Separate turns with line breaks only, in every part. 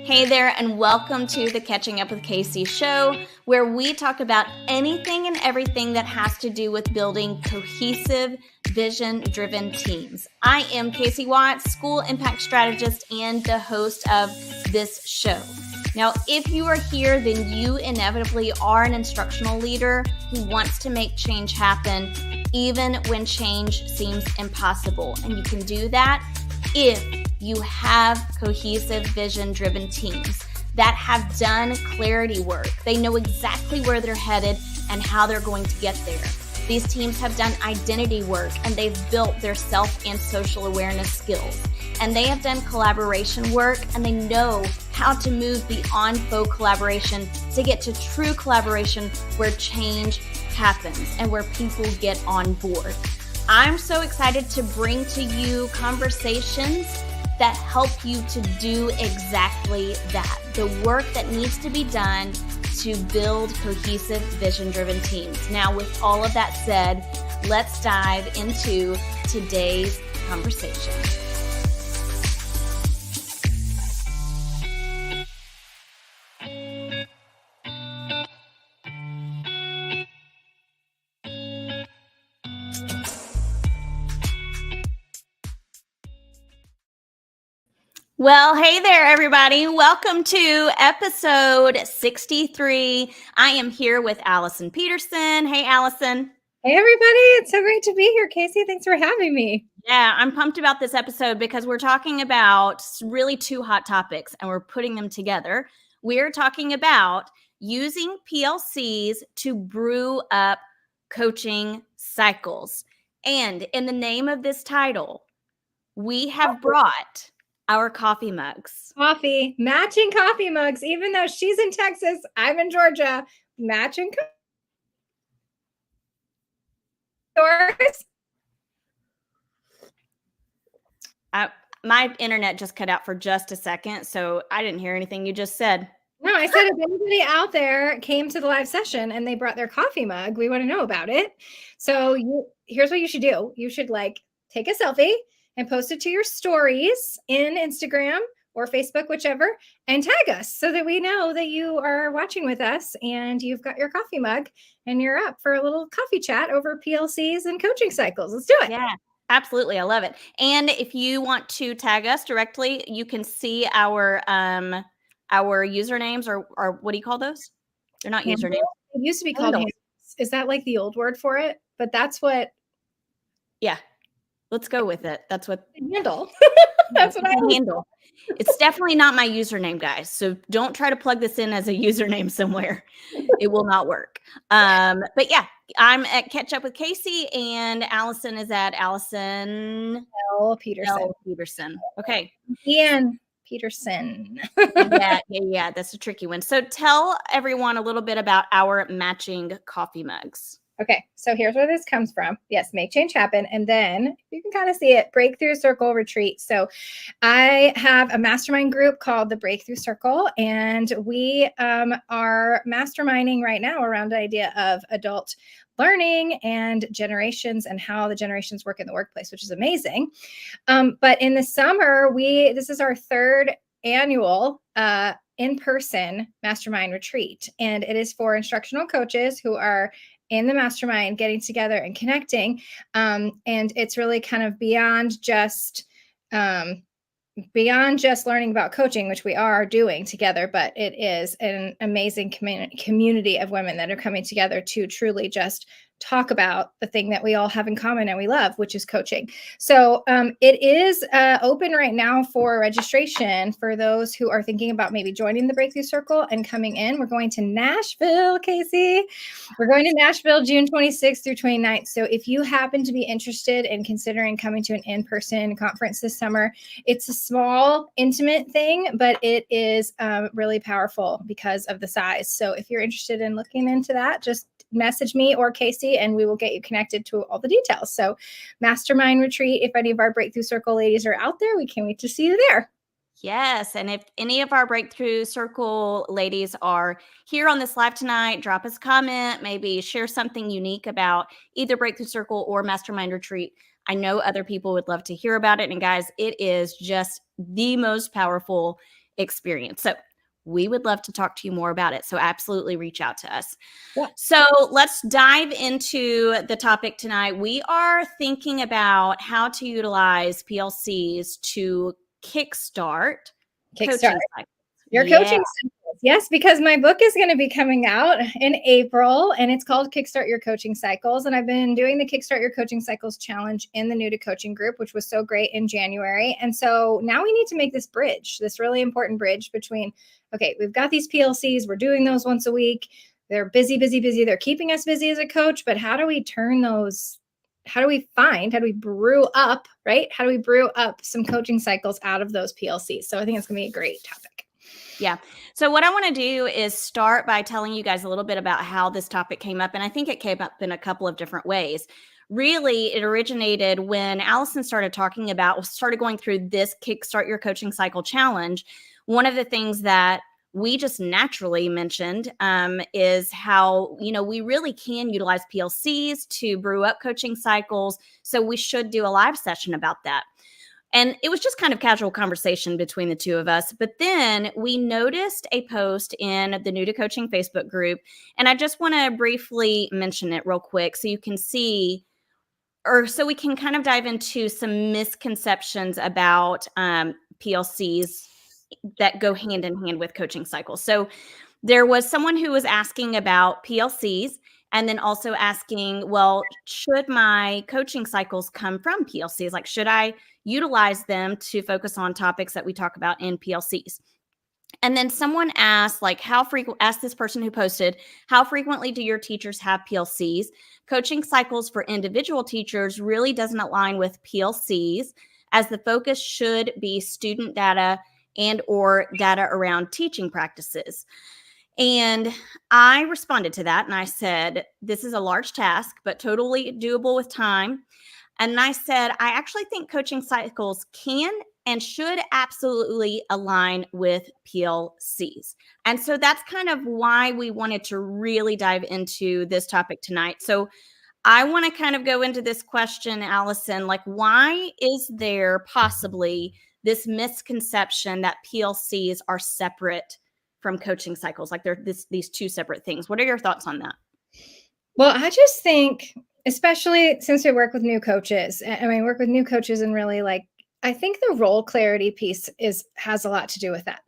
Hey there, and welcome to the Catching Up with Casey show, where we talk about anything and everything that has to do with building cohesive, vision-driven teams. I am Casey Watts, school impact strategist and the host of this show. Now, if you are here, then you inevitably are an instructional leader who wants to make change happen, even when change seems impossible. And you can do that if you have cohesive, vision-driven teams that have done clarity work. They know exactly where they're headed and how they're going to get there. These teams have done identity work, and they've built their self and social awareness skills. And they have done collaboration work, and they know how to move beyond faux collaboration to get to true collaboration where change happens and where people get on board. I'm so excited to bring to you conversations that help you to do exactly that. The work that needs to be done to build cohesive, vision-driven teams. Now, with all of that said, let's dive into today's conversation. Well, hey there, everybody. Welcome to episode 63. I am here with Allison Peterson. Hey, Allison.
Hey, everybody. It's so great to be here, Casey. Thanks for having me.
Yeah, I'm pumped about this episode because we're talking about really two hot topics and we're putting them together. We're talking about using PLCs to brew up coaching cycles. And in the name of this title, we have brought our coffee mugs.
Matching coffee mugs. Even though she's in Texas, I'm in Georgia. Matching yours.
My internet just cut out for just a second, so I didn't hear anything you just said.
No, I said if anybody out there came to the live session and they brought their coffee mug, we want to know about it. So here's what you should do. You should take a selfie and post it to your stories in Instagram or Facebook, whichever, and tag us so that we know that you are watching with us and you've got your coffee mug and you're up for a little coffee chat over PLCs and coaching cycles. Let's do it.
Yeah, absolutely. I love it. And if you want to tag us directly, you can see our usernames or what do you call those? They're not usernames.
It used to be called handles. Is that like the old word for it? But that's what.
Yeah. Let's go with it. That's what
handle. That's what I
handle. It's definitely not my username, guys. So don't try to plug this in as a username somewhere. It will not work. But yeah, I'm at Catch Up with Casey, and Allison is at Allison
L.
Peterson. Okay.
Ian Peterson.
Yeah. That's a tricky one. So tell everyone a little bit about our matching coffee mugs.
Okay, so here's where this comes from. Yes, make change happen. And then you can kind of see it, Breakthrough Circle Retreat. So I have a mastermind group called the Breakthrough Circle, and we are masterminding right now around the idea of adult learning and generations and how the generations work in the workplace, which is amazing. But in the summer, this is our third annual in-person mastermind retreat, and it is for instructional coaches who are in the mastermind getting together and connecting. And it's really kind of beyond just learning about coaching, which we are doing together, but it is an amazing community of women that are coming together to truly just talk about the thing that we all have in common and we love, which is coaching. So it is open right now for registration for those who are thinking about maybe joining the Breakthrough Circle and coming in. We're going to Nashville, Casey. We're going to Nashville June 26th through 29th. So if you happen to be interested in considering coming to an in-person conference this summer, it's a small, intimate thing, but it is really powerful because of the size. So if you're interested in looking into that, just message me or Casey and we will get you connected to all the details. So mastermind retreat, if any of our Breakthrough Circle ladies are out there, we can't wait to see you there.
Yes. And if any of our Breakthrough Circle ladies are here on this live tonight, drop us a comment, maybe share something unique about either Breakthrough Circle or Mastermind Retreat. I know other people would love to hear about it. And guys, it is just the most powerful experience. So we would love to talk to you more about it. So absolutely reach out to us.
Yeah.
So let's dive into the topic tonight. We are thinking about how to utilize PLCs to kickstart coaching cycles.
Your coaching cycles. Yes, because my book is going to be coming out in April, and it's called Kickstart Your Coaching Cycles. And I've been doing the Kickstart Your Coaching Cycles challenge in the New to Coaching group, which was so great in January. And so now we need to make this bridge, this really important bridge between, okay, we've got these PLCs, we're doing those once a week. They're busy, busy, busy. They're keeping us busy as a coach, but how do we turn those? How do we brew up, right? How do we brew up some coaching cycles out of those PLCs? So I think it's going to be a great topic.
Yeah. So what I want to do is start by telling you guys a little bit about how this topic came up. And I think it came up in a couple of different ways. Really, it originated when Allison started going through this Kickstart Your Coaching Cycle challenge. One of the things that we just naturally mentioned is how, we really can utilize PLCs to brew up coaching cycles. So we should do a live session about that. And it was just kind of casual conversation between the two of us. But then we noticed a post in the New to Coaching Facebook group. And I just want to briefly mention it real quick so you can see, or so we can kind of dive into some misconceptions about PLCs that go hand in hand with coaching cycles. So there was someone who was asking about PLCs and then also asking, well, should my coaching cycles come from PLCs? Like, should I utilize them to focus on topics that we talk about in PLCs? And then someone asked, like, asked this person who posted, how frequently do your teachers have PLCs? Coaching cycles for individual teachers really doesn't align with PLCs, as the focus should be student data and or data around teaching practices. And I responded to that and I said, this is a large task, but totally doable with time. And I said, I actually think coaching cycles can and should absolutely align with PLCs. And so that's kind of why we wanted to really dive into this topic tonight. So I want to kind of go into this question, Allison, like, why is there possibly this misconception that PLCs are separate from coaching cycles? Like they're these two separate things. What are your thoughts on that?
Well, I just think, especially since we work with new coaches, and really, like, I think the role clarity piece has a lot to do with that.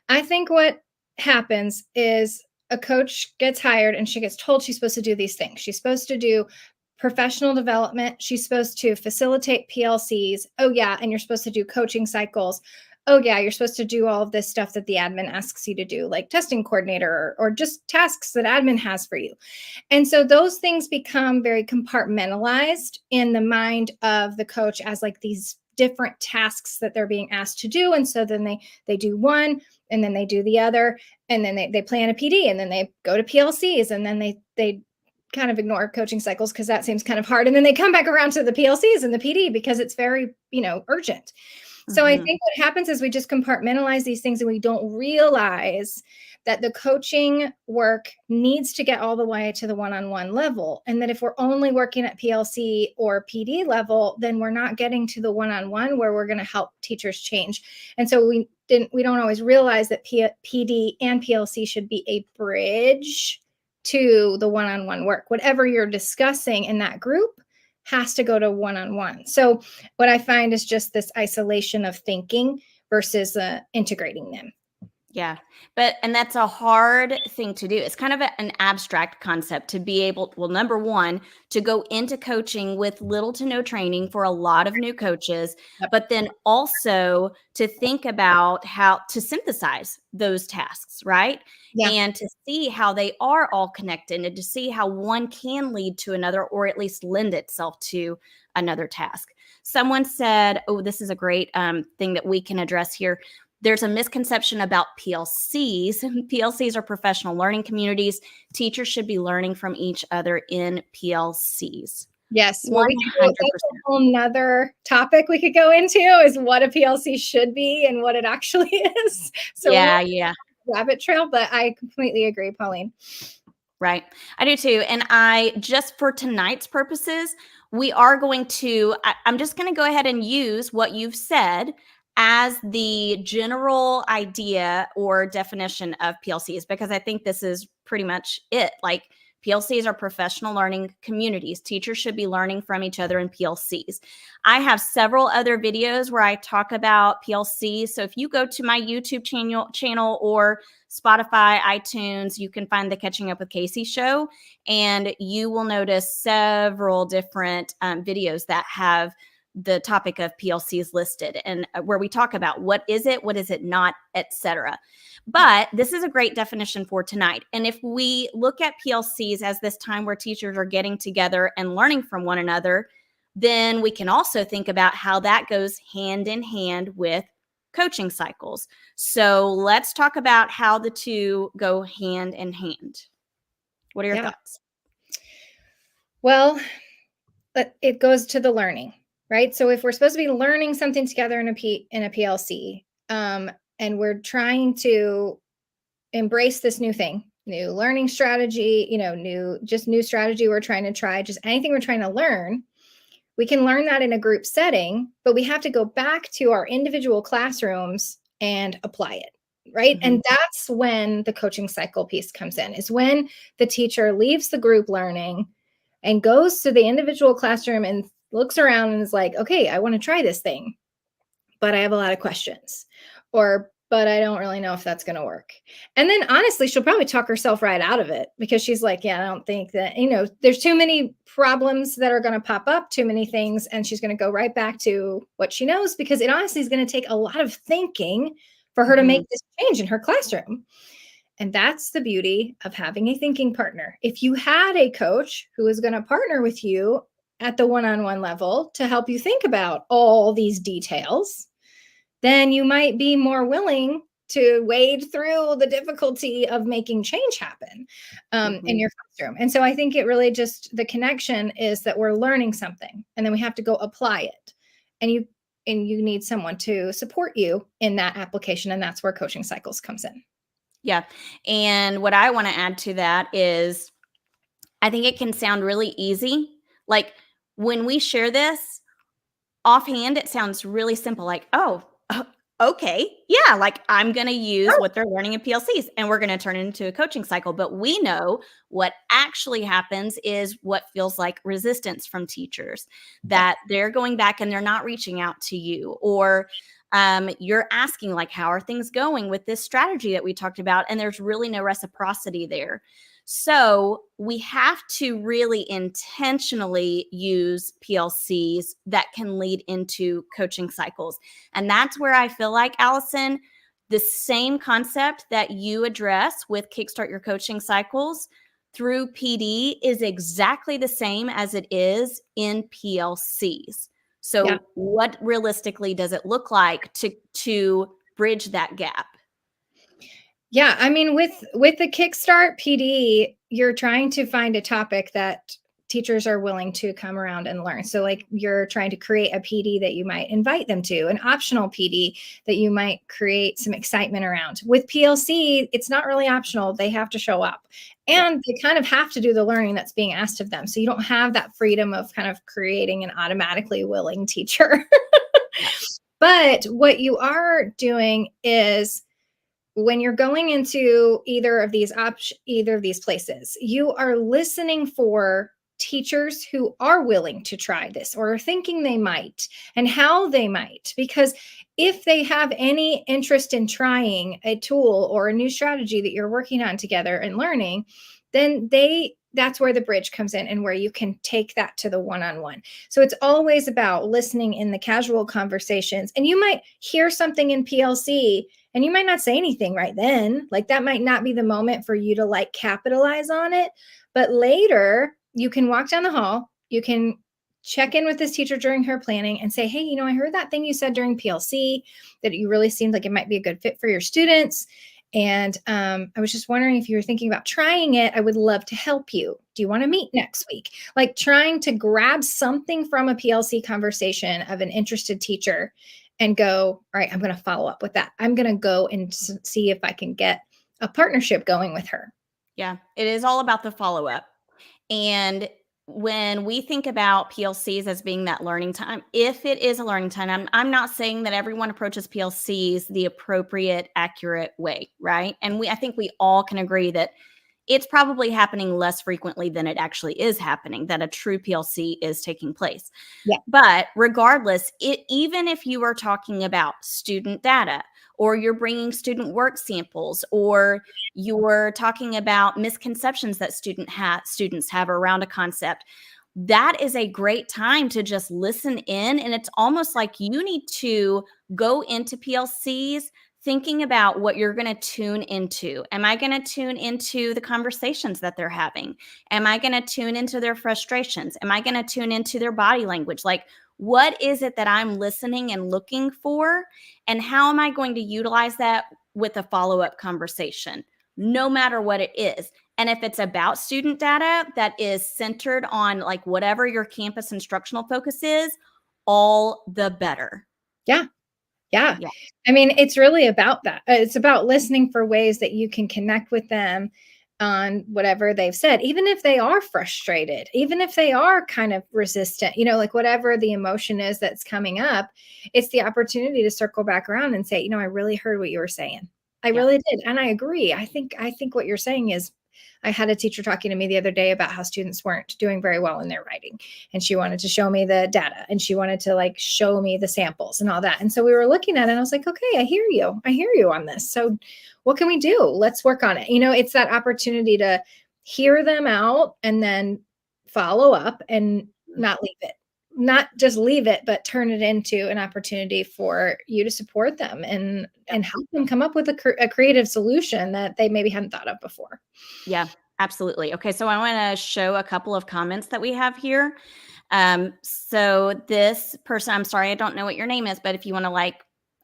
I think what happens is a coach gets hired and she gets told she's supposed to do these things. She's supposed to do professional development. She's supposed to facilitate PLCs. Oh yeah, and you're supposed to do coaching cycles. Oh yeah, you're supposed to do all of this stuff that the admin asks you to do, like testing coordinator or just tasks that admin has for you. And so those things become very compartmentalized in the mind of the coach as like these different tasks that they're being asked to do. And so then they do one and then they do the other, and then they plan a PD, and then they go to PLCs, and then they kind of ignore coaching cycles because that seems kind of hard. And then they come back around to the PLCs and the PD because it's very, urgent. So I think what happens is we just compartmentalize these things and we don't realize that the coaching work needs to get all the way to the one-on-one level. And that if we're only working at PLC or PD level, then we're not getting to the one-on-one where we're going to help teachers change. And so we don't always realize that PD and PLC should be a bridge to the one-on-one work. Whatever you're discussing in that group has to go to one-on-one. So what I find is just this isolation of thinking versus integrating them.
Yeah. And that's a hard thing to do. It's kind of an abstract concept to be able, well, number one, to go into coaching with little to no training for a lot of new coaches, but then also to think about how to synthesize those tasks, right? Yeah. And to see how they are all connected and to see how one can lead to another, or at least lend itself to another task. Someone said, oh, this is a great thing that we can address here. There's a misconception about PLCs. PLCs are professional learning communities. Teachers should be learning from each other in PLCs.
Yes. Well, that's a whole nother topic we could go into, is what a PLC should be and what it actually is. So
yeah.
Rabbit trail, but I completely agree, Pauline.
Right. I do too. And just for tonight's purposes, I'm just going to go ahead and use what you've said as the general idea or definition of PLCs, because I think this is pretty much it. Like, PLCs are professional learning communities. Teachers should be learning from each other in PLCs. I have several other videos where I talk about PLCs. So if you go to my YouTube channel or Spotify, iTunes, you can find the Catching Up with Casey show, and you will notice several different videos that have the topic of PLCs listed, and where we talk about what is it not, etc. But this is a great definition for tonight. And if we look at PLCs as this time where teachers are getting together and learning from one another, then we can also think about how that goes hand in hand with coaching cycles. So let's talk about how the two go hand in hand. What are your thoughts?
Well, it goes to the learning, right? So if we're supposed to be learning something together in a PLC, and we're trying to embrace this new thing, new learning strategy, new strategy we're trying to try, just anything we're trying to learn, we can learn that in a group setting, but we have to go back to our individual classrooms and apply it, right? Mm-hmm. And that's when the coaching cycle piece comes in, is when the teacher leaves the group learning and goes to the individual classroom and looks around and is like, okay, I want to try this thing, but I have a lot of questions, but I don't really know if that's going to work. And then honestly, she'll probably talk herself right out of it, because she's like, yeah, I don't think that, there's too many problems that are going to pop up, too many things. And she's going to go right back to what she knows, because it honestly is going to take a lot of thinking for her to make this change in her classroom. And that's the beauty of having a thinking partner. If you had a coach who is going to partner with you at the one-on-one level to help you think about all these details, then you might be more willing to wade through the difficulty of making change happen in your classroom. And so I think it really just, the connection is that we're learning something, and then we have to go apply it. And you need someone to support you in that application. And that's where coaching cycles comes in.
Yeah. And what I want to add to that is, I think it can sound really easy. Like, when we share this offhand, it sounds really simple. Like, oh, okay, yeah, like, I'm going to use what they're learning in PLCs and we're going to turn it into a coaching cycle. But we know what actually happens is what feels like resistance from teachers, that they're going back and they're not reaching out to you, or you're asking, like, how are things going with this strategy that we talked about? And there's really no reciprocity there. So we have to really intentionally use PLCs that can lead into coaching cycles. And that's where I feel like, Allison, the same concept that you address with Kickstart Your Coaching Cycles through PD is exactly the same as it is in PLCs. So what realistically does it look like to bridge that gap?
Yeah, I mean, with the Kickstart PD, you're trying to find a topic that teachers are willing to come around and learn. So like, you're trying to create a PD that you might invite them to, an optional PD that you might create some excitement around. With PLC, it's not really optional. They have to show up, and they kind of have to do the learning that's being asked of them. So you don't have that freedom of kind of creating an automatically willing teacher. But what you are doing is, when you're going into either of these places, you are listening for teachers who are willing to try this or are thinking they might, and how they might. Because if they have any interest in trying a tool or a new strategy that you're working on together and learning, then that's where the bridge comes in, and where you can take that to the one-on-one. So it's always about listening in the casual conversations. And you might hear something in PLC and you might not say anything right then. Like, that might not be the moment for you to like capitalize on it. But later you can walk down the hall, you can check in with this teacher during her planning and say, hey, I heard that thing you said during PLC, that you really seemed like it might be a good fit for your students. And I was just wondering if you were thinking about trying it. I would love to help you. Do you want to meet next week? Like, trying to grab something from a PLC conversation of an interested teacher and go, all right, I'm going to follow up with that. I'm going to go and see if I can get a partnership going with her.
Yeah, it is all about the follow-up. And when we think about PLCs as being that learning time, if it is a learning time, I'm not saying that everyone approaches PLCs the appropriate, accurate way, right? And I think we all can agree that it's probably happening less frequently than it actually is happening, that a true PLC is taking place.
Yeah.
But regardless, even if you are talking about student data, or you're bringing student work samples, or you're talking about misconceptions that students have around a concept, that is a great time to just listen in. And it's almost like you need to go into PLCs thinking about what you're going to tune into. Am I going to tune into the conversations that they're having? Am I going to tune into their frustrations? Am I going to tune into their body language? Like, what is it that I'm listening and looking for? And how am I going to utilize that with a follow-up conversation, no matter what it is? And if it's about student data that is centered on like whatever your campus instructional focus is, all the better.
Yeah. Yeah.
Yeah.
I mean, it's really about that. It's about listening for ways that you can connect with them on whatever they've said, even if they are frustrated, even if they are kind of resistant, like whatever the emotion is that's coming up, it's the opportunity to circle back around and say, I really heard what you were saying. I really did. And I agree. I think what you're saying is, I had a teacher talking to me the other day about how students weren't doing very well in their writing. And she wanted to show me the data, and she wanted to like show me the samples and all that. And so we were looking at it, and I was like, okay, I hear you. I hear you on this. So what can we do? Let's work on it. It's that opportunity to hear them out and then follow up and not leave it. Not just leave it, but turn it into an opportunity for you to support them and help them come up with a creative solution that they maybe hadn't thought of before.
Yeah, absolutely. Okay, so I want to show a couple of comments that we have here. So this person, I'm sorry, I don't know what your name is, but if you want to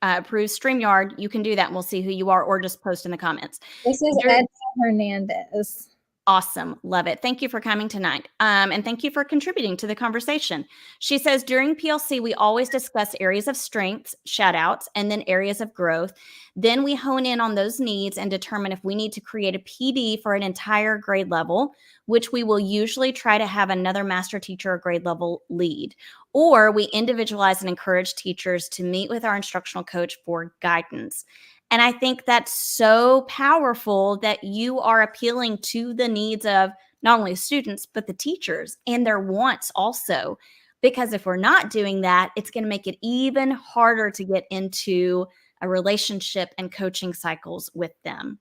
approve StreamYard, you can do that and we'll see who you are, or just post in the comments.
This is Edna Hernandez.
Awesome. Love it. Thank you for coming tonight. And thank you for contributing to the conversation. She says, during PLC, we always discuss areas of strengths, shout outs, and then areas of growth. Then we hone in on those needs and determine if we need to create a PD for an entire grade level, which we will usually try to have another master teacher or grade level lead. Or we individualize and encourage teachers to meet with our instructional coach for guidance. And I think that's so powerful that you are appealing to the needs of not only students, but the teachers and their wants also. Because if we're not doing that, it's going to make it even harder to get into a relationship and coaching cycles with them.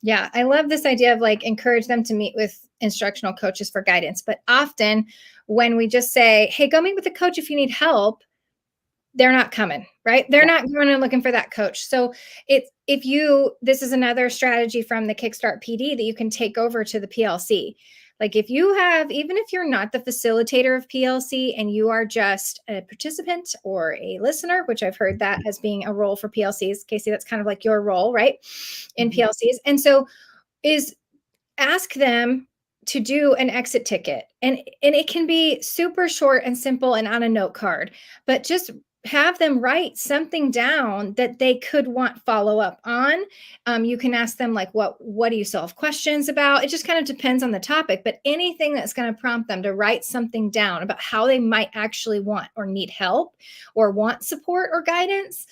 Yeah, I love this idea of encourage them to meet with instructional coaches for guidance. But often when we just say, hey, go meet with a coach if you need help, they're not coming, right? They're not going and looking for that coach. So this is another strategy from the Kickstart PD that you can take over to the PLC. Even if you're not the facilitator of PLC and you are just a participant or a listener, which I've heard that as being a role for PLCs, Casey, that's kind of like your role, right? In PLCs. And so ask them to do an exit ticket. And it can be super short and simple and on a note card, but just have them write something down that they could want follow up on. You can ask them what do you still have questions about? It just kind of depends on the topic, but anything that's going to prompt them to write something down about how they might actually want or need help or want support or guidance,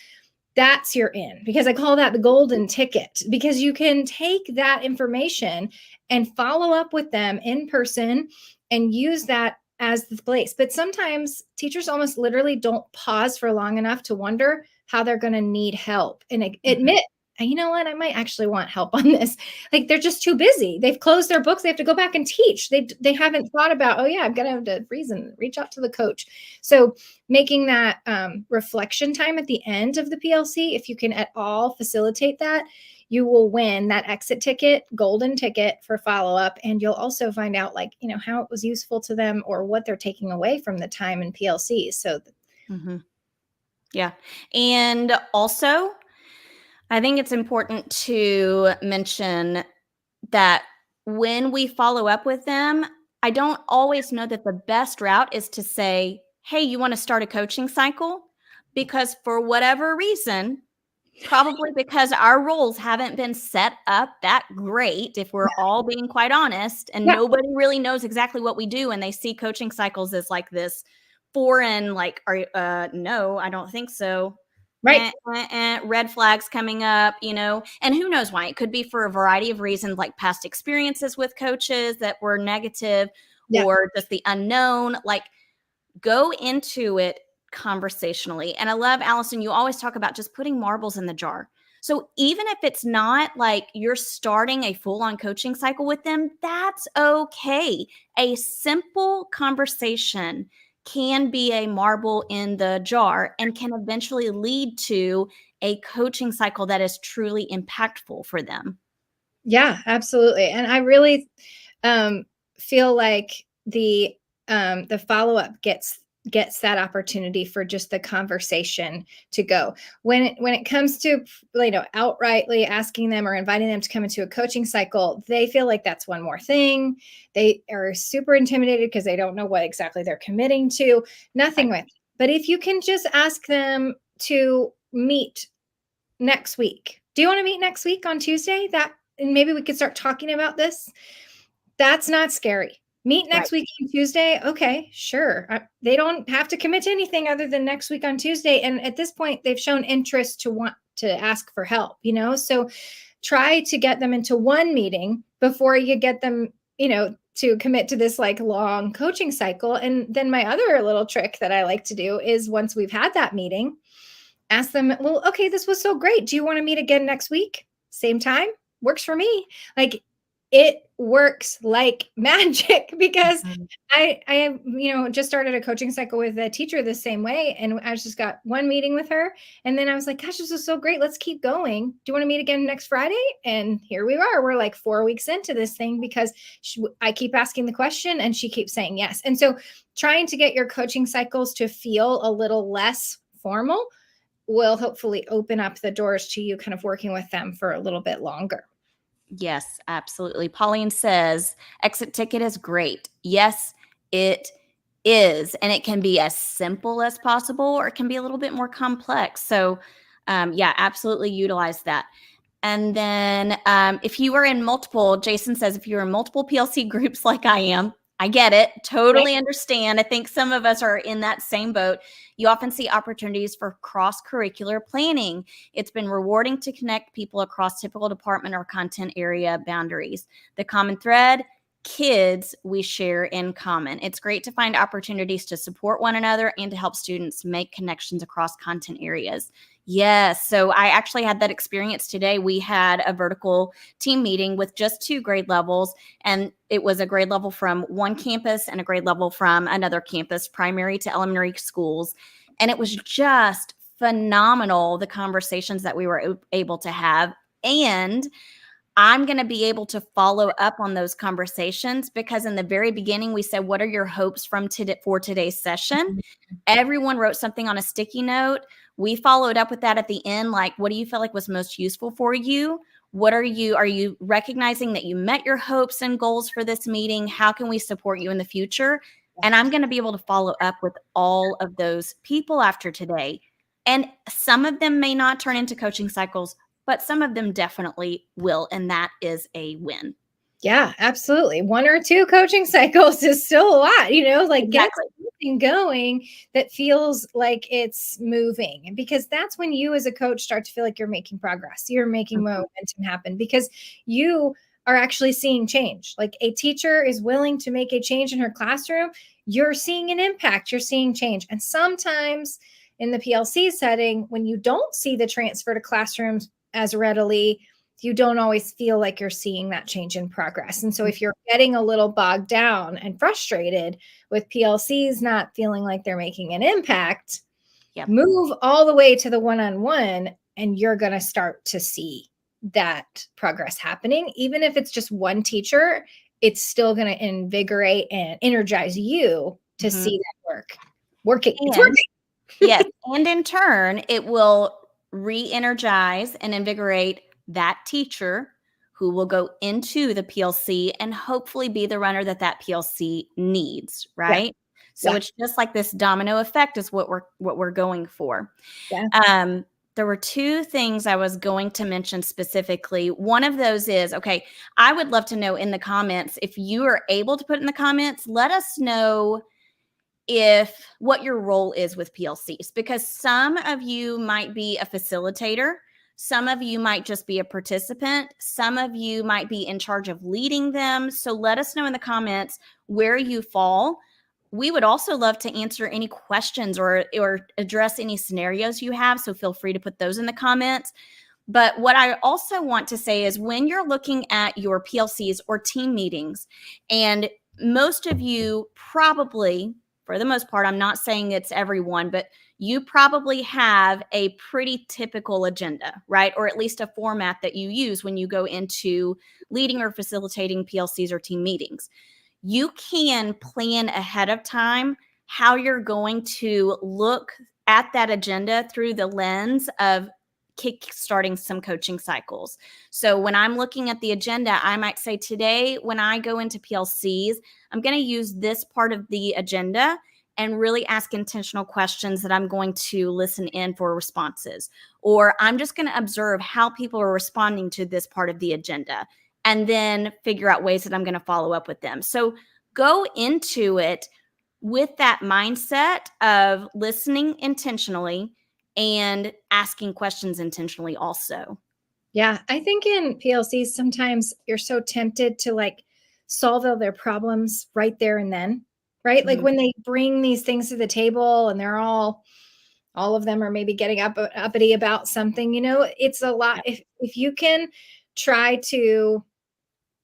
that's your in, because I call that the golden ticket, because you can take that information and follow up with them in person and use that as the place. But sometimes teachers almost literally don't pause for long enough to wonder how they're going to need help and admit, you know what, I might actually want help on this. They're just too busy. They've closed their books. They have to go back and teach. They haven't thought about, oh yeah, I'm going to have to reach out to the coach. So making that reflection time at the end of the PLC, if you can at all facilitate that, you will win that exit ticket, golden ticket for follow-up. And you'll also find out how it was useful to them or what they're taking away from the time in PLC. So
yeah. And also, I think it's important to mention that when we follow up with them, I don't always know that the best route is to say, hey, you want to start a coaching cycle? Because for whatever reason, Probably because our roles haven't been set up that great, if we're all being quite honest, and
Yeah.
nobody really knows exactly what we do, and they see coaching cycles as like this foreign, like, no, I don't think so.
Right.
Red flags coming up, and who knows why. It could be for a variety of reasons, like past experiences with coaches that were negative,
Yeah.
or just the unknown. Like, go into it conversationally. And I love, Allison, you always talk about just putting marbles in the jar. So even if it's not like you're starting a full on coaching cycle with them, that's okay. A simple conversation can be a marble in the jar and can eventually lead to a coaching cycle that is truly impactful for them.
Yeah, absolutely. And I really feel like the follow-up gets that opportunity for just the conversation to go. When it comes to, outrightly asking them or inviting them to come into a coaching cycle, they feel like that's one more thing. They are super intimidated because they don't know what exactly they're committing to. Nothing
Right.
with. But if you can just ask them to meet next week. Do you want to meet next week on Tuesday? And maybe we could start talking about this. That's not scary. Meet
Right.
next week on Tuesday. Okay, sure. They don't have to commit to anything other than next week on Tuesday. And at this point, they've shown interest to want to ask for help, So try to get them into one meeting before you get them, to commit to this like long coaching cycle. And then my other little trick that I like to do is once we've had that meeting, ask them, well, okay, this was so great. Do you want to meet again next week? Same time? Works for me. Like, it works like magic because
Mhm.
I just started a coaching cycle with a teacher the same way. And I just got one meeting with her. And then I was like, gosh, this is so great. Let's keep going. Do you want to meet again next Friday? And here we are. We're like 4 weeks into this thing because I keep asking the question and she keeps saying yes. And so trying to get your coaching cycles to feel a little less formal will hopefully open up the doors to you kind of working with them for a little bit longer.
Yes, absolutely. Pauline says, exit ticket is great. Yes, it is. And it can be as simple as possible, or it can be a little bit more complex. So, yeah, absolutely utilize that. And then if you are in multiple, Jason says, if you're in multiple PLC groups like I am, I get it. Totally understand. I think some of us are in that same boat. You often see opportunities for cross-curricular planning. It's been rewarding to connect people across typical department or content area boundaries. The common thread, kids we share in common. It's great to find opportunities to support one another and to help students make connections across content areas. Yes. So I actually had that experience today. We had a vertical team meeting with just 2 grade levels, and it was a grade level from one campus and a grade level from another campus, primary to elementary schools. And it was just phenomenal, the conversations that we were able to have. And I'm going to be able to follow up on those conversations because in the very beginning, we said, what are your hopes from for today's session? Everyone wrote something on a sticky note. We followed up with that at the end. Like, what do you feel like was most useful for you? Are you recognizing that you met your hopes and goals for this meeting? How can we support you in the future? And I'm going to be able to follow up with all of those people after today. And some of them may not turn into coaching cycles, but some of them definitely will. And that is a win.
Yeah, absolutely. 1 or 2 coaching cycles is still a lot, like get
Exactly.
something going that feels like it's moving. Because that's when you as a coach start to feel like you're making progress. You're making momentum happen because you are actually seeing change. Like a teacher is willing to make a change in her classroom, you're seeing an impact, you're seeing change. And sometimes in the PLC setting, when you don't see the transfer to classrooms as readily, you don't always feel like you're seeing that change in progress. And so if you're getting a little bogged down and frustrated with PLCs not feeling like they're making an impact,
Yep.
move all the way to the one-on-one and you're going to start to see that progress happening. Even if it's just one teacher, it's still going to invigorate and energize you to see that working. It's working.
Yes. And in turn, it will re-energize and invigorate that teacher who will go into the PLC and hopefully be the runner that PLC needs,
Yeah.
right? So it's just like this domino effect is what we're going for.
Yeah.
There were two things I was going to mention specifically. One of those is, okay, I would love to know in the comments, if you are able to put in the comments, let us know if what your role is with PLCs, because some of you might be a facilitator, some of you might just be a participant, some of you might be in charge of leading them. So let us know in the comments where you fall. We would also love to answer any questions or address any scenarios you have. So feel free to put those in the comments. But what I also want to say is, when you're looking at your PLCs or team meetings, and most of you probably, for the most part, I'm not saying it's everyone, but you probably have a pretty typical agenda, right? Or at least a format that you use when you go into leading or facilitating PLCs or team meetings. You can plan ahead of time how you're going to look at that agenda through the lens of kick-starting some coaching cycles. So when I'm looking at the agenda, I might say, today, when I go into PLCs, I'm going to use this part of the agenda and really ask intentional questions that I'm going to listen in for responses. Or I'm just going to observe how people are responding to this part of the agenda and then figure out ways that I'm going to follow up with them. So go into it with that mindset of listening intentionally and asking questions intentionally also.
Yeah, I think in PLCs, sometimes you're so tempted to like solve all their problems right there and then, right? Like when they bring these things to the table and they're all of them are maybe getting uppity about something, it's a lot. If you can try to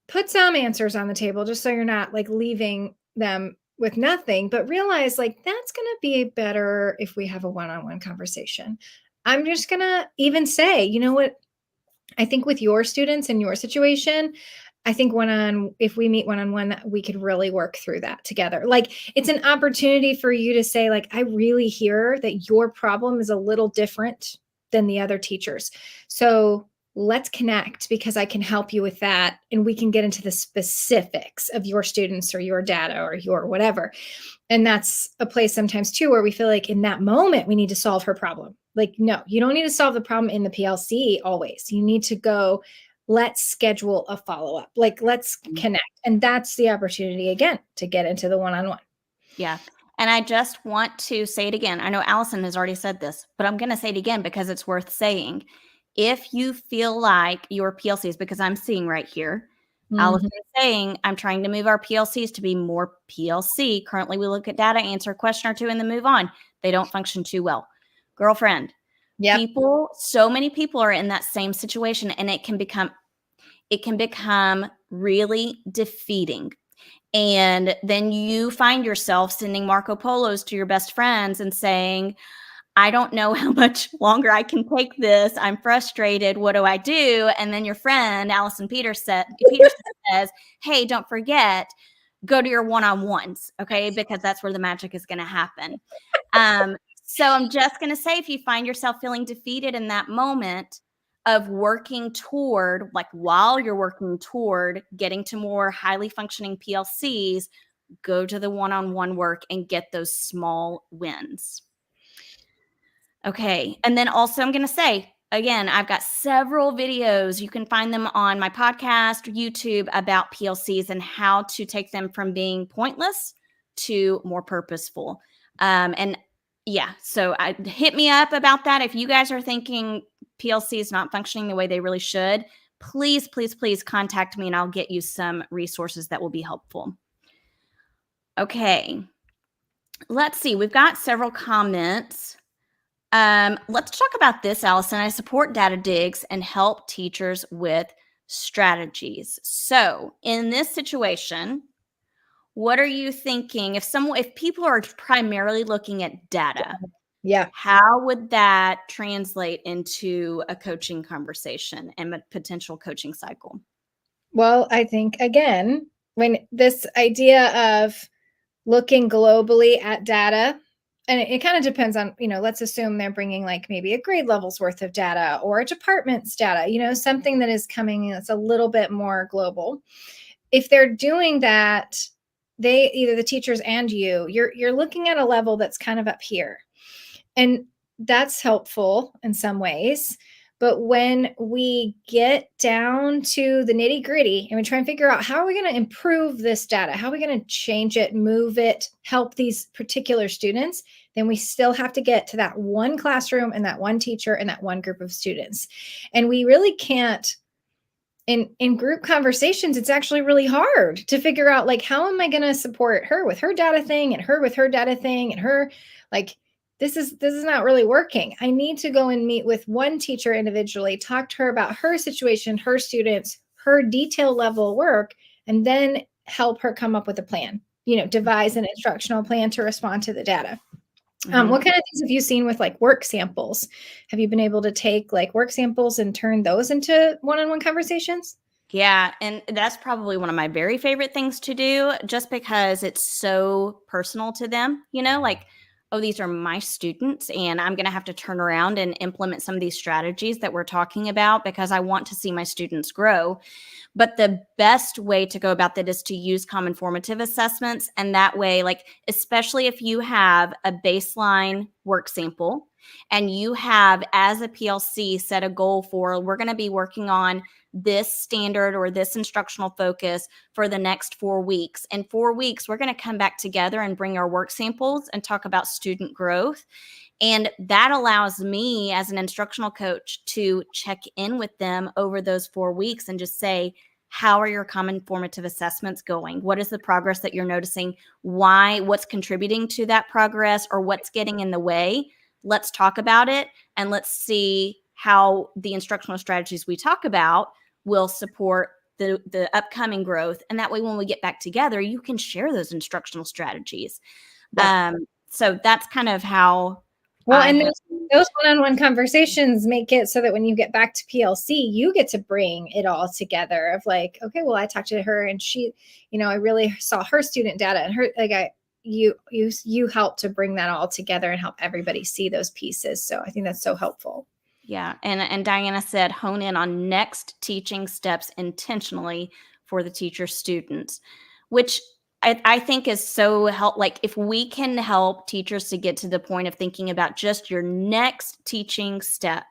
put some answers on the table, just so you're not like leaving them with nothing, but realize like that's going to be better if we have a one-on-one conversation. I'm just going to even say, you know what? I think with your students and your situation, I think if we meet one-on-one, we could really work through that together. Like it's an opportunity for you to say, like, I really hear that your problem is a little different than the other teachers. So let's connect, because I can help you with that. And we can get into the specifics of your students or your data or your whatever. And that's a place sometimes too, where we feel like in that moment, we need to solve her problem. Like, no, you don't need to solve the problem in the PLC always. You need to go, let's schedule a follow-up. Like, let's connect. And that's the opportunity, again, to get into the one-on-one.
Yeah. And I just want to say it again. I know Allison has already said this, but I'm going to say it again because it's worth saying. If you feel like your PLCs, because I'm seeing right here, Allison is saying, I'm trying to move our PLCs to be more PLC. Currently, we look at data, answer a question or two, and then move on. They don't function too well. Girlfriend, so many people are in that same situation, and it can become really defeating. And then you find yourself sending Marco Polos to your best friends and saying, I don't know how much longer I can take this. I'm frustrated. What do I do? And then your friend, Allison Peterson says, hey, don't forget, go to your one-on-ones, okay? Because that's where the magic is going to happen. So I'm just going to say, if you find yourself feeling defeated in that moment of working toward, like while you're working toward getting to more highly functioning PLCs, go to the one-on-one work and get those small wins. Okay. And then also I'm going to say, again, I've got several videos. You can find them on my podcast, YouTube, about PLCs and how to take them from being pointless to more purposeful. And yeah, so hit me up about that. If you guys are thinking PLC is not functioning the way they really should, please, please, please contact me and I'll get you some resources that will be helpful. Okay. Let's see. We've got several comments. Let's talk about this, Allison. I support data digs and help teachers with strategies. So in this situation, what are you thinking? If people are primarily looking at data, how would that translate into a coaching conversation and a potential coaching cycle?
Well, I think, again, when this idea of looking globally at data, and it kind of depends on, let's assume they're bringing like maybe a grade level's worth of data or a department's data, something that is coming that's a little bit more global. If they're doing that, either the teachers and you're looking at a level that's kind of up here. And that's helpful in some ways. But when we get down to the nitty gritty and we try and figure out how are we going to improve this data, how are we going to change it, move it, help these particular students, then we still have to get to that one classroom and that one teacher and that one group of students. And we really can't, in group conversations, it's actually really hard to figure out, like, how am I going to support her with her data thing and her with her data thing and her, like, this is not really working. I need to go and meet with one teacher individually, talk to her about her situation, her students, her detail level work, and then help her come up with a plan, devise an instructional plan to respond to the data. What kind of things have you seen with like work samples? Have you been able to take like work samples and turn those into one-on-one conversations?
Yeah, and that's probably one of my very favorite things to do, just because it's so personal to them, like, oh, these are my students, and I'm going to have to turn around and implement some of these strategies that we're talking about because I want to see my students grow. But the best way to go about that is to use common formative assessments. And that way, like, especially if you have a baseline work sample and you have, as a PLC, set a goal for, we're going to be working on this standard or this instructional focus for the next 4 weeks. In 4 weeks, we're going to come back together and bring our work samples and talk about student growth. And that allows me as an instructional coach to check in with them over those 4 weeks and just say, how are your common formative assessments going? What is the progress that you're noticing? Why? What's contributing to that progress, or what's getting in the way? Let's talk about it, and let's see how the instructional strategies we talk about will support the upcoming growth. And that way, when we get back together, you can share those instructional strategies.
Yeah.
So that's kind of how.
Well, and those one-on-one conversations make it so that when you get back to PLC, you get to bring it all together of like, okay, well, I talked to her and she, I really saw her student data and her, like, you help to bring that all together and help everybody see those pieces. So I think that's so helpful.
Yeah. And Diana said, hone in on next teaching steps intentionally for the teacher students, which I think is so help. Like, if we can help teachers to get to the point of thinking about just your next teaching step,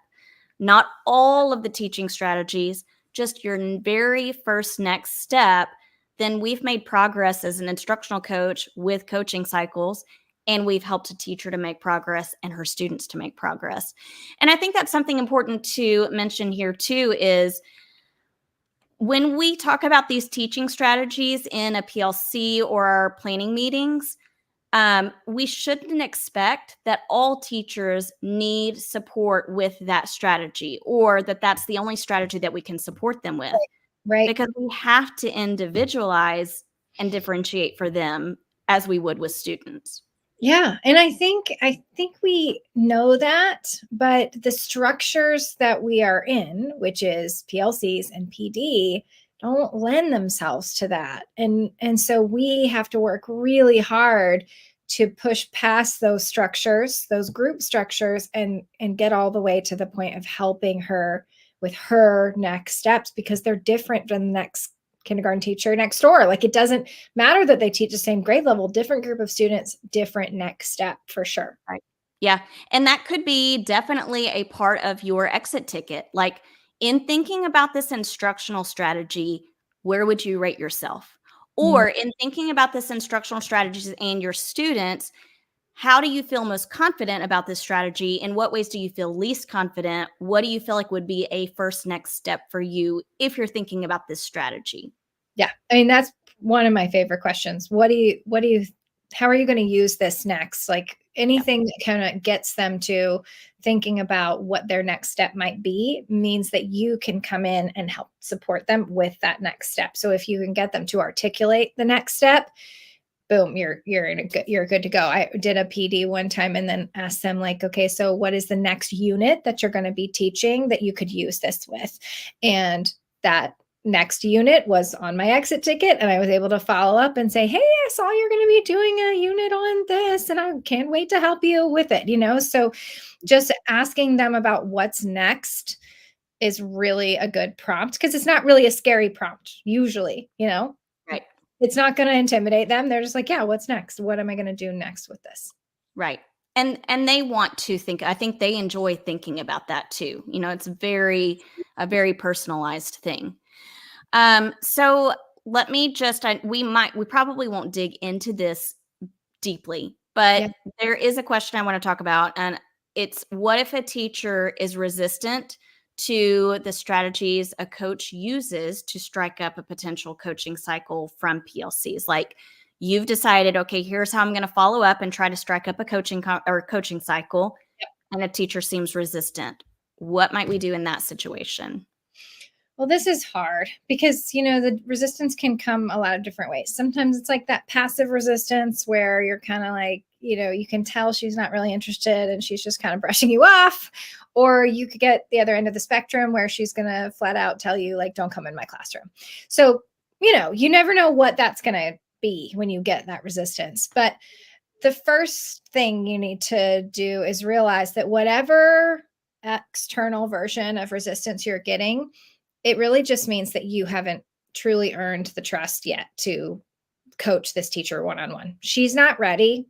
not all of the teaching strategies, just your very first next step, then we've made progress as an instructional coach with coaching cycles, and we've helped a teacher to make progress and her students to make progress. And I think that's something important to mention here too, is when we talk about these teaching strategies in a PLC or our planning meetings, we shouldn't expect that all teachers need support with that strategy, or that that's the only strategy that we can support them with.
Right.
Because we have to individualize and differentiate for them as we would with students.
Yeah, and I think we know that, but the structures that we are in, which is PLCs and PD, don't lend themselves to that. And so we have to work really hard to push past those structures, those group structures, and get all the way to the point of helping her with her next steps, because they're different than the next kindergarten teacher next door. Like, it doesn't matter that they teach the same grade level, different group of students, different next step for sure.
Right. Yeah. And that could be definitely a part of your exit ticket. Like, in thinking about this instructional strategy, where would you rate yourself? Or in thinking about this instructional strategies and your students, how do you feel most confident about this strategy? In what ways do you feel least confident? What do you feel like would be a first next step for you if you're thinking about this strategy?
Yeah. I mean, that's one of my favorite questions. How are you going to use this next? Like, anything that kind of gets them to thinking about what their next step might be means that you can come in and help support them with that next step. So if you can get them to articulate the next step, boom, you're good to go. I did a PD one time and then asked them, like, okay, so what is the next unit that you're going to be teaching that you could use this with? And that next unit was on my exit ticket, and I was able to follow up and say, hey, I saw you're going to be doing a unit on this, and I can't wait to help you with it. So just asking them about what's next is really a good prompt, because it's not really a scary prompt usually.
Right.
It's not going to intimidate them. They're just like, yeah, what's next? What am I going to do next with this?
Right. And they want to think, I think they enjoy thinking about that too. You know, it's a very personalized thing. So let me just, we probably won't dig into this deeply, but
Yeah.
there is a question I want to talk about. And it's, what if a teacher is resistant to the strategies a coach uses to strike up a potential coaching cycle from PLCs? Like, you've decided, okay, here's how I'm going to follow up and try to strike up a coaching cycle, and a teacher seems resistant. What might we do in that situation?
Well, this is hard because, the resistance can come a lot of different ways. Sometimes it's like that passive resistance where you're kind of like, you can tell she's not really interested and she's just kind of brushing you off. Or you could get the other end of the spectrum where she's going to flat out tell you, like, don't come in my classroom. So, you never know what that's going to be when you get that resistance. But the first thing you need to do is realize that whatever external version of resistance you're getting, it really just means that you haven't truly earned the trust yet to coach this teacher one-on-one. She's not ready.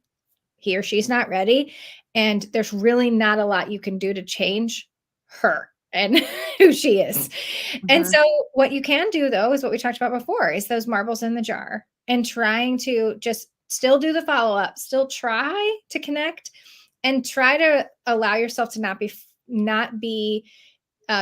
He or she's not ready. And there's really not a lot you can do to change her and who she is. And
Mhm.
so what you can do, though, is what we talked about before, is those marbles in the jar and trying to just still do the follow-up, still try to connect, and try to allow yourself to not be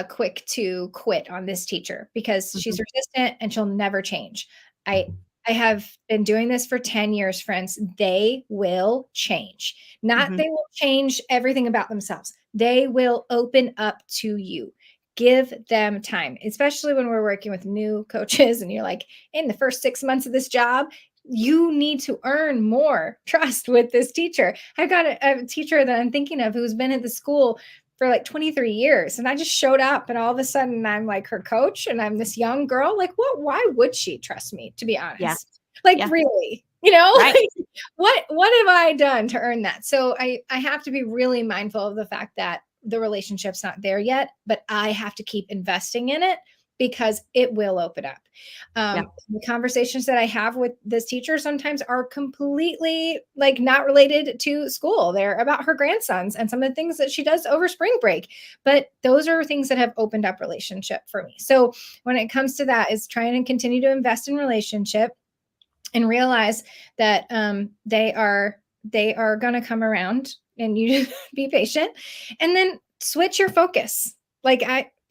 quick to quit on this teacher because she's
Mhm.
resistant and she'll never change. I I have been doing this for 10 years, friends. They will change. Not
Mhm.
they will change everything about themselves. They will open up to you. Give them time, especially when we're working with new coaches and you're like, in the first 6 months of this job, you need to earn more trust with this teacher. I've got a teacher that I'm thinking of who's been at the school for like 23 years. And I just showed up and all of a sudden I'm like her coach and I'm this young girl. Like, why would she trust me, to be
Yeah.
honest? Like,
Yeah.
really,
Right.
what have I done to earn that? So I have to be really mindful of the fact that the relationship's not there yet, but I have to keep investing in it because it will open up.
Yeah.
The conversations that I have with this teacher sometimes are completely like not related to school. They're about her grandsons and some of the things that she does over spring break. But those are things that have opened up relationship for me. So when it comes to that, is trying to continue to invest in relationship and realize that they are going to come around, and you just be patient, and then switch your focus. Like,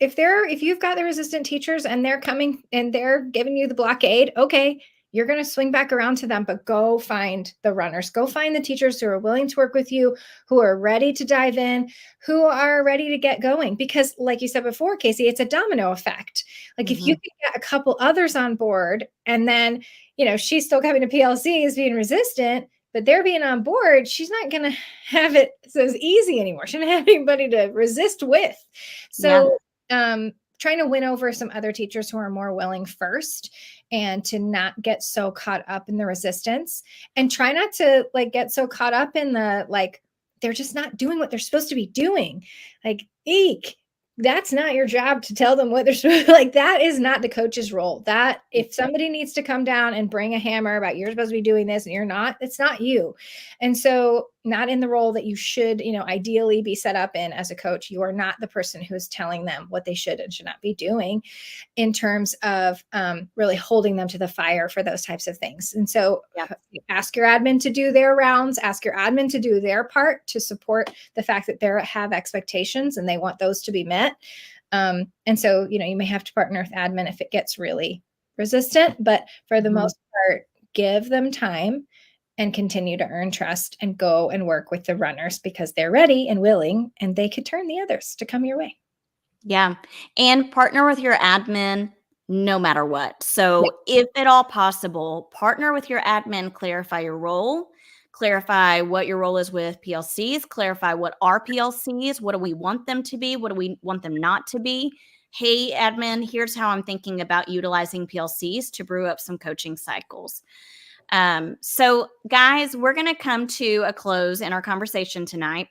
if you've got the resistant teachers and they're coming and they're giving you the blockade, okay, you're going to swing back around to them, but go find the runners, go find the teachers who are willing to work with you, who are ready to dive in, who are ready to get going. Because like you said before, Casey, it's a domino effect. Like, if you
Mhm.
can get a couple others on board, and then she's still coming to PLCs being resistant, but they're being on board, she's not going to have it so easy anymore. She doesn't have anybody to resist with.
Yeah.
So, trying to win over some other teachers who are more willing first, and to not get so caught up in the resistance, and try not to like get so caught up in the like they're just not doing what they're supposed to be doing. Like, eek, that's not your job to tell them what they're supposed to, like, that is not the coach's role. That if somebody needs to come down and bring a hammer about you're supposed to be doing this and you're not, it's not you. And so, not in the role that you should, ideally be set up in as a coach. You are not the person who's telling them what they should and should not be doing in terms of really holding them to the fire for those types of things. And so,
Yeah.
ask your admin to do their rounds, ask your admin to do their part to support the fact that they have expectations and they want those to be met. And so, you may have to partner with admin if it gets really resistant, but for the
Mhm.
most part, give them time and continue to earn trust and go and work with the runners because they're ready and willing, and they could turn the others to come your way.
Yeah. And partner with your admin no matter what.
Yeah.
So, if at all possible, partner with your admin, clarify your role, clarify what your role is with PLCs, clarify what are PLCs, what do we want them to be, what do we want them not to be. Hey, admin, here's how I'm thinking about utilizing PLCs to brew up some coaching cycles. So, guys, we're going to come to a close in our conversation tonight.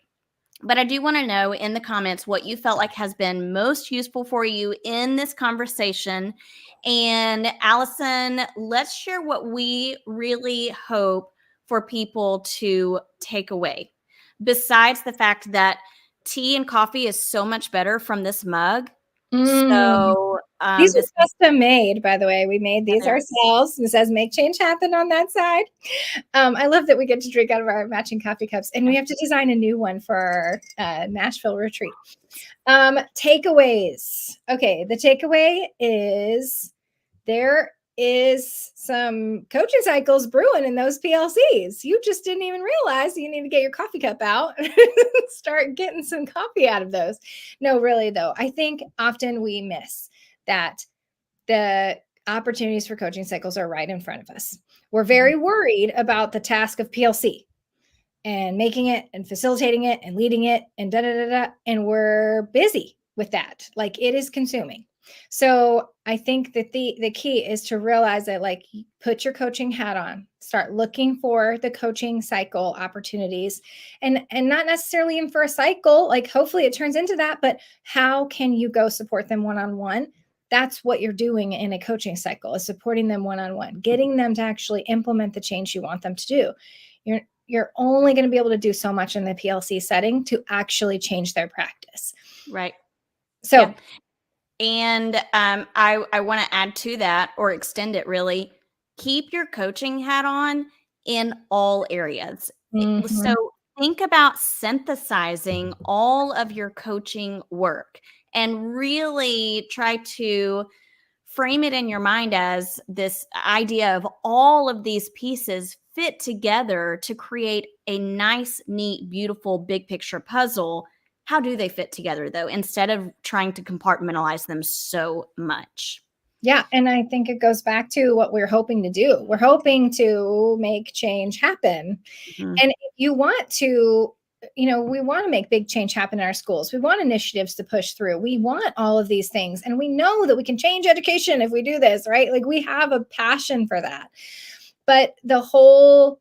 But I do want to know in the comments what you felt like has been most useful for you in this conversation. And Allison, let's share what we really hope for people to take away. besides the fact that tea and coffee is so much better from this mug.
Mm.
So
These
this
are custom made, by the way. We made these
together.
ourselves. It says "Make change happen" on that side. I love that we get to drink out of our matching coffee cups, and we have to design a new one for our Nashville retreat. Takeaways. Okay, the takeaway is there is some coaching cycles brewing in those PLCs. You just didn't even realize you need to get your coffee cup out and start getting some coffee out of those. No, really, though, I think often we miss that the opportunities for coaching cycles are right in front of us. We're very worried about the task of PLC and making it and facilitating it and leading it and da da da da. And we're busy with that. Like, it is consuming. So I think that the key is to realize that, like, put your coaching hat on, start looking for the coaching cycle opportunities, and not necessarily even for a cycle. Like, hopefully it turns into that, but how can you go support them one-on-one? That's what you're doing in a coaching cycle, is supporting them one-on-one, getting them to actually implement the change you want them to do. You're only going to be able to do so much in the PLC setting to actually change their practice.
Right.
So,
yeah. And I want to add to that, or extend it really. Keep your coaching hat on in all areas. So think about synthesizing all of your coaching work and really try to frame it in your mind as this idea of all of these pieces fit together to create a nice, neat, beautiful, big picture puzzle. How do they fit together, though, instead of trying to compartmentalize them so much?
Yeah. And I think it goes back to what we're hoping to do. We're hoping to make change happen.
Mm-hmm.
And if you want to, we want to make big change happen in our schools. We want initiatives to push through. We want all of these things. And we know that we can change education if we do this, right? Like, we have a passion for that. But the whole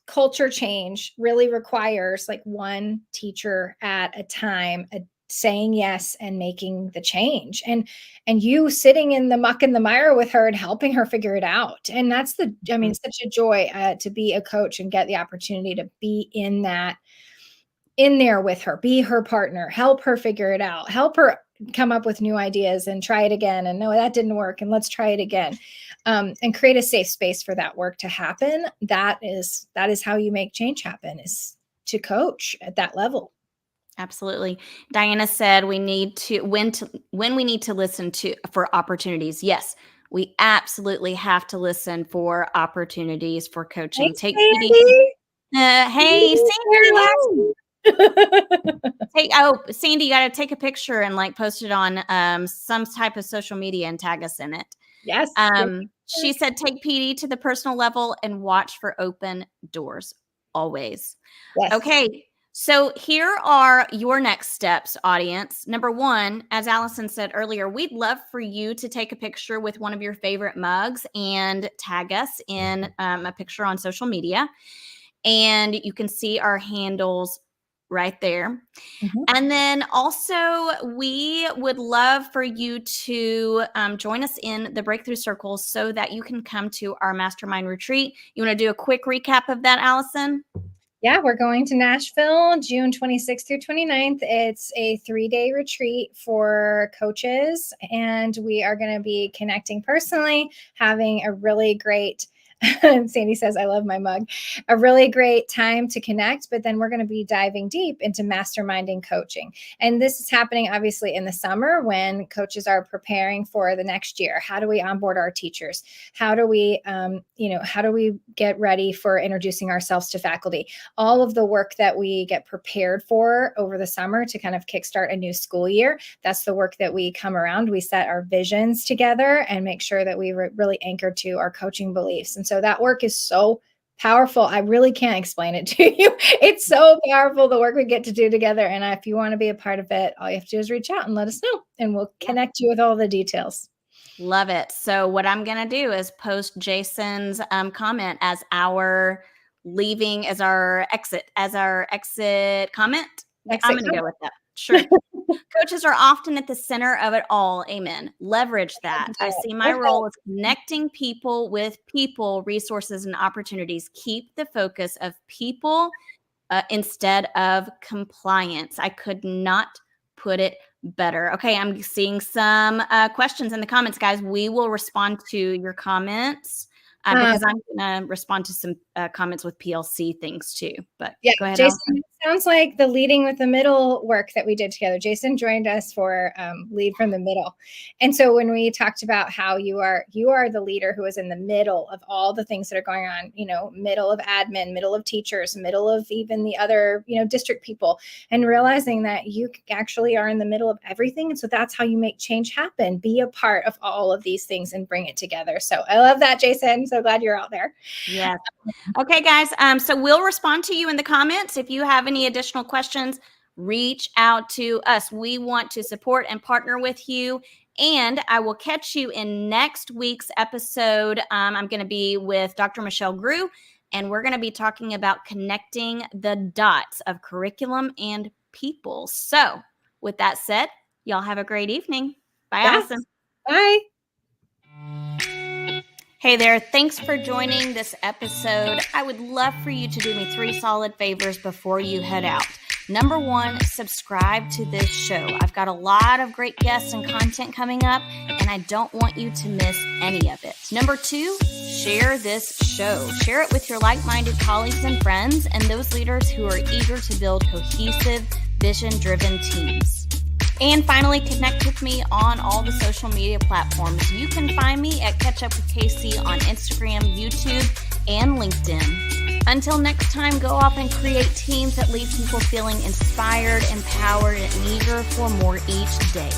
culture change really requires, like, one teacher at a time, saying yes and making the change, and you sitting in the muck and the mire with her and helping her figure it out. And that's such a joy to be a coach and get the opportunity to be in there with her, be her partner, help her figure it out, help her come up with new ideas and try it again. And no, that didn't work. And let's try it again. And create a safe space for that work to happen. That is how you make change happen, is to coach at that level.
Absolutely. Diana said we need to when we need to listen to for opportunities. Yes, we absolutely have to listen for opportunities for coaching.
Thanks,
Take PD.
Sandy.
Hey, Sandy.
Hello.
Sandy, you got to take a picture and like post it on some type of social media and tag us in it.
Yes.
She said take PD to the personal level and watch for open doors always.
Yes.
Okay. So here are your next steps, audience. Number one, as Allison said earlier, we'd love for you to take a picture with one of your favorite mugs and tag us in a picture on social media. And you can see our handles right there.
Mm-hmm.
And then also, we would love for you to join us in the Breakthrough Circles so that you can come to our mastermind retreat. You want to do a quick recap of that, Allison?
Yeah, we're going to Nashville, June 26th through 29th. It's a 3-day retreat for coaches, and we are going to be connecting personally, having a really great Sandy says, I love my mug. A really great time to connect, but then we're going to be diving deep into masterminding coaching. And this is happening obviously in the summer when coaches are preparing for the next year. How do we onboard our teachers? How do we, how do we get ready for introducing ourselves to faculty? All of the work that we get prepared for over the summer to kind of kickstart a new school year. That's the work that we come around. We set our visions together and make sure that we really anchored to our coaching beliefs. And so that work is so powerful. I really can't explain it to you. It's so powerful, the work we get to do together. And if you want to be a part of it, all you have to do is reach out and let us know, and we'll connect you with all the details.
Love it. So what I'm going to do is post Jason's comment as our leaving, as our exit comment. I'm going to go with that. Sure. Coaches are often at the center of it all. Amen. Leverage that. I see my role as connecting people with people, resources, and opportunities. Keep the focus of people instead of compliance. I could not put it better. Okay, I'm seeing some questions in the comments, guys. We will respond to your comments because I'm going to respond to some comments with PLC things too. But
yeah,
go ahead,
Jason.
Allison.
Sounds like the leading with the middle work that we did together. Jason joined us for lead from the middle. And so when we talked about how you are the leader who is in the middle of all the things that are going on, middle of admin, middle of teachers, middle of even the other, district people, and realizing that you actually are in the middle of everything. And so that's how you make change happen. Be a part of all of these things and bring it together. So I love that, Jason. So glad you're out there.
Yes. Okay, guys. So we'll respond to you in the comments. If you have any additional questions, reach out to us. We want to support and partner with you. And I will catch you in next week's episode. I'm going to be with Dr. Michelle Brew, and we're going to be talking about connecting the dots of curriculum and people. So with that said, y'all have a great evening. Bye, Allison.
Bye.
Hey there, thanks for joining this episode. I would love for you to do me 3 solid favors before you head out. Number 1, subscribe to this show. I've got a lot of great guests and content coming up, and I don't want you to miss any of it. Number 2, share this show. Share it with your like-minded colleagues and friends and those leaders who are eager to build cohesive, vision-driven teams. And finally, connect with me on all the social media platforms. You can find me at Catch Up with KC on Instagram, YouTube, and LinkedIn. Until next time, go off and create teams that leave people feeling inspired, empowered, and eager for more each day.